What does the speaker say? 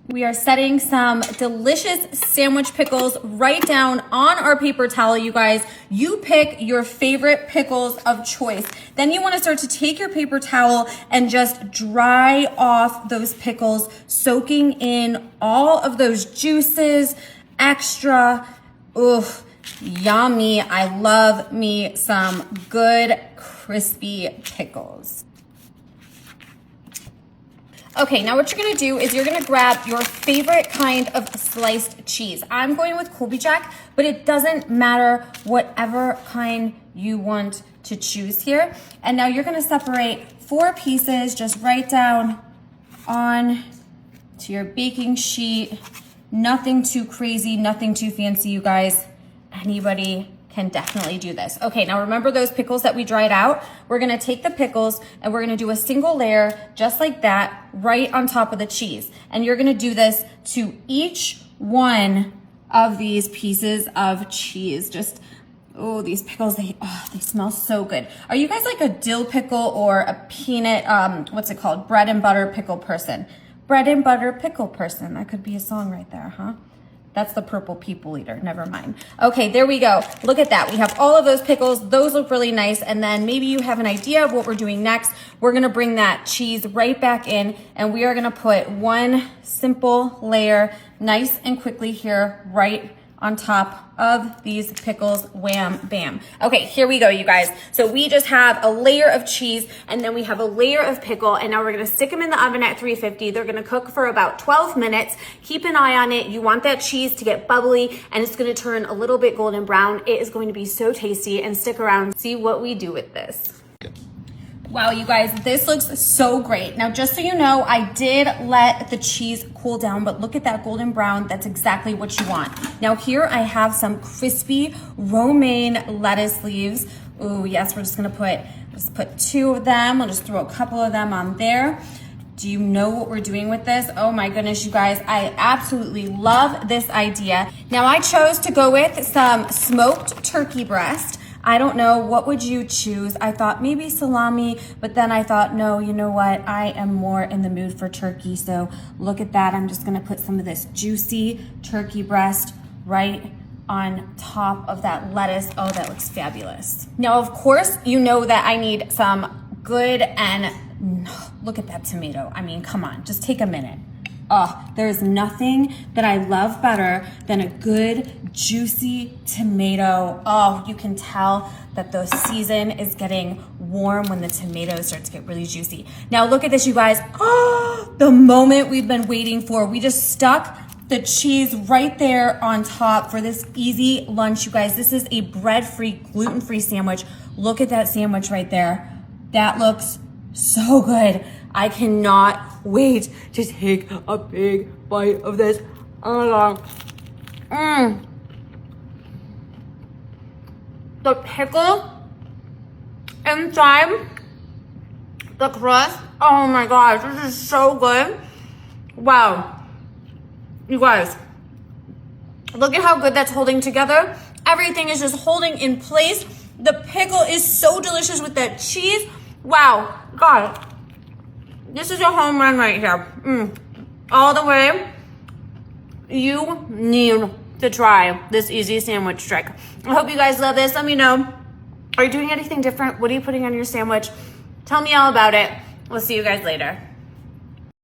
We are setting some delicious sandwich pickles right down on our paper towel, you guys. You pick your favorite pickles of choice. Then you want to start to take your paper towel and just dry off those pickles, soaking in all of those juices, extra. Oof, yummy. I love me some good crispy pickles. Okay, now what you're gonna do is you're gonna grab your favorite kind of sliced cheese. I'm going with Colby Jack, but it doesn't matter whatever kind you want to choose here. And now you're gonna separate 4 pieces just right down on to your baking sheet. Nothing too crazy, nothing too fancy, you guys. Anybody can definitely do this. Okay, now remember those pickles that we dried out? We're gonna take the pickles and we're gonna do a single layer just like that right on top of the cheese. And you're gonna do this to each one of these pieces of cheese. Just, oh, these pickles, they smell so good. Are you guys like a dill pickle or a peanut, what's it called? Bread and butter pickle person? Bread and butter pickle person. That could be a song right there, huh? That's the purple people eater, never mind. Okay, there we go. Look at that. We have all of those pickles. Those look really nice. And then maybe you have an idea of what we're doing next. We're gonna bring that cheese right back in and we are gonna put one simple layer nice and quickly here right on top of these pickles. Wham, bam. Okay, here we go, you guys. So we just have a layer of cheese and then we have a layer of pickle and now we're gonna stick them in the oven at 350. They're gonna cook for about 12 minutes. Keep an eye on it. You want that cheese to get bubbly and it's gonna turn a little bit golden brown. It is going to be so tasty, and stick around, see what we do with this. Wow, you guys, this looks so great. Now, just so you know, I did let the cheese cool down, but look at that golden brown. That's exactly what you want. Now here I have some crispy romaine lettuce leaves. Oh yes, we're just gonna put 2 of them. I'll just throw a couple of them on there. Do you know what we're doing with this? Oh my goodness, you guys, I absolutely love this idea. Now I chose to go with some smoked turkey breast. I don't know, what would you choose? I thought maybe salami, but then I thought, no, you know what? I am more in the mood for turkey. So look at that. I'm just gonna put some of this juicy turkey breast right on top of that lettuce. Oh, that looks fabulous. Now, of course, you know that I need some good, and look at that tomato. I mean, come on, just take a minute. Oh, there's nothing that I love better than a good, juicy tomato. Oh, you can tell that the season is getting warm when the tomatoes start to get really juicy. Now look at this, you guys. Oh, the moment we've been waiting for. We just stuck the cheese right there on top for this easy lunch, you guys. This is a bread-free, gluten-free sandwich. Look at that sandwich right there. That looks so good. I cannot wait to take a big bite of this. Oh my God. The pickle inside, the crust, oh my gosh, this is so good. Wow. You guys, look at how good that's holding together. Everything is just holding in place. The pickle is so delicious with that cheese. Wow, God. This is a home run right here. All the way. You need to try this easy sandwich trick. I hope you guys love this. Let me know. Are you doing anything different? What are you putting on your sandwich? Tell me all about it. We'll see you guys later.